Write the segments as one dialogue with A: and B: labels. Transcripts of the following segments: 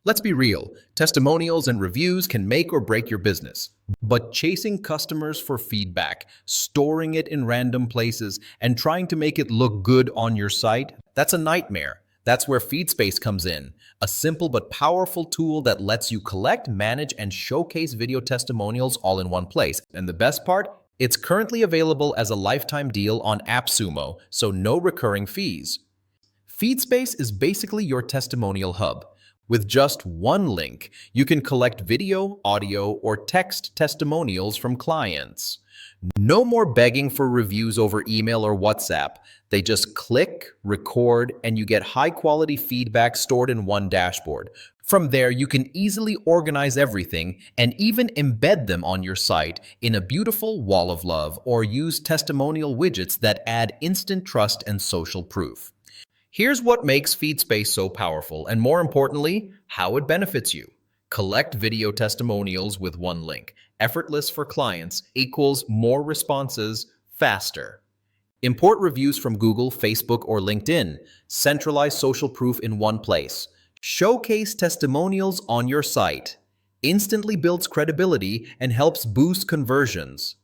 A: Let's be real, testimonials and reviews can make or break your business. But chasing customers for feedback, storing it in random places, and trying to make it look good on your site, that's a nightmare. That's where Feedspace comes in, a simple but powerful tool that lets you collect, manage, and showcase video testimonials all in one place. And the best part? It's currently available as a lifetime deal on AppSumo, so no recurring fees. Feedspace is basically your testimonial hub. With just one link, you can collect video, audio, or text testimonials from clients. No more begging for reviews over email or WhatsApp. They just click, record, and you get high-quality feedback stored in one dashboard. From there, you can easily organize everything and even embed them on your site in a beautiful wall of love or use testimonial widgets that add instant trust and social proof. Here's what makes Feedspace so powerful, and more importantly, how it benefits you. Collect video testimonials with one link. Effortless for clients equals more responses faster. Import reviews from Google, Facebook, or LinkedIn. Centralize social proof in one place. Showcase testimonials on your site. Instantly builds credibility and helps boost conversions.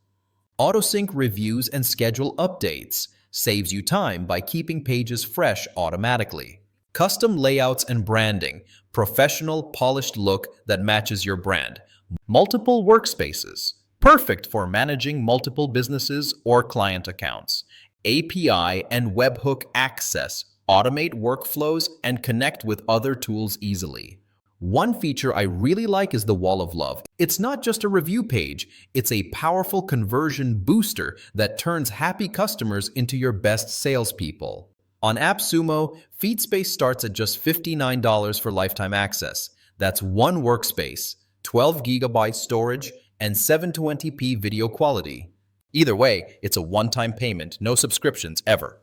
A: Auto-sync reviews and schedule updates. Saves you time by keeping pages fresh automatically. Custom layouts and branding. Professional, polished look that matches your brand. Multiple workspaces. Perfect for managing multiple businesses or client accounts. API and webhook access. Automate workflows and connect with other tools easily. One feature I really like is the wall of love. It's not just a review page, it's a powerful conversion booster that turns happy customers into your best salespeople. On AppSumo, Feedspace starts at just $59 for lifetime access. That's one workspace, 12 GB storage, and 720p video quality. Either way, it's a one-time payment, no subscriptions ever.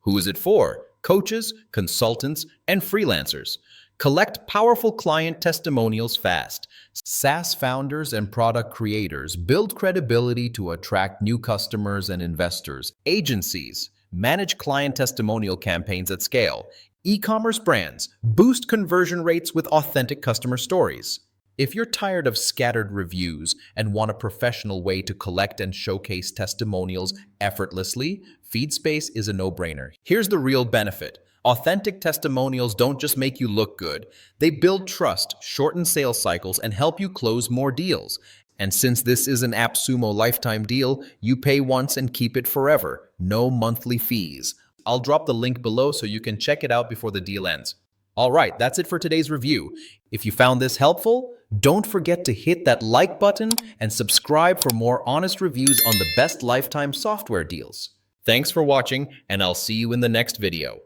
A: Who is it for? Coaches, consultants, and freelancers. Collect powerful client testimonials fast. SaaS founders and product creators build credibility to attract new customers and investors. Agencies manage client testimonial campaigns at scale. E-commerce brands boost conversion rates with authentic customer stories. If you're tired of scattered reviews and want a professional way to collect and showcase testimonials effortlessly, Feedspace is a no-brainer. Here's the real benefit. Authentic testimonials don't just make you look good. They build trust, shorten sales cycles, and help you close more deals. And since this is an AppSumo lifetime deal, you pay once and keep it forever. No monthly fees. I'll drop the link below so you can check it out before the deal ends. All right, that's it for today's review. If you found this helpful, don't forget to hit that like button and subscribe for more honest reviews on the best lifetime software deals. Thanks for watching, and I'll see you in the next video.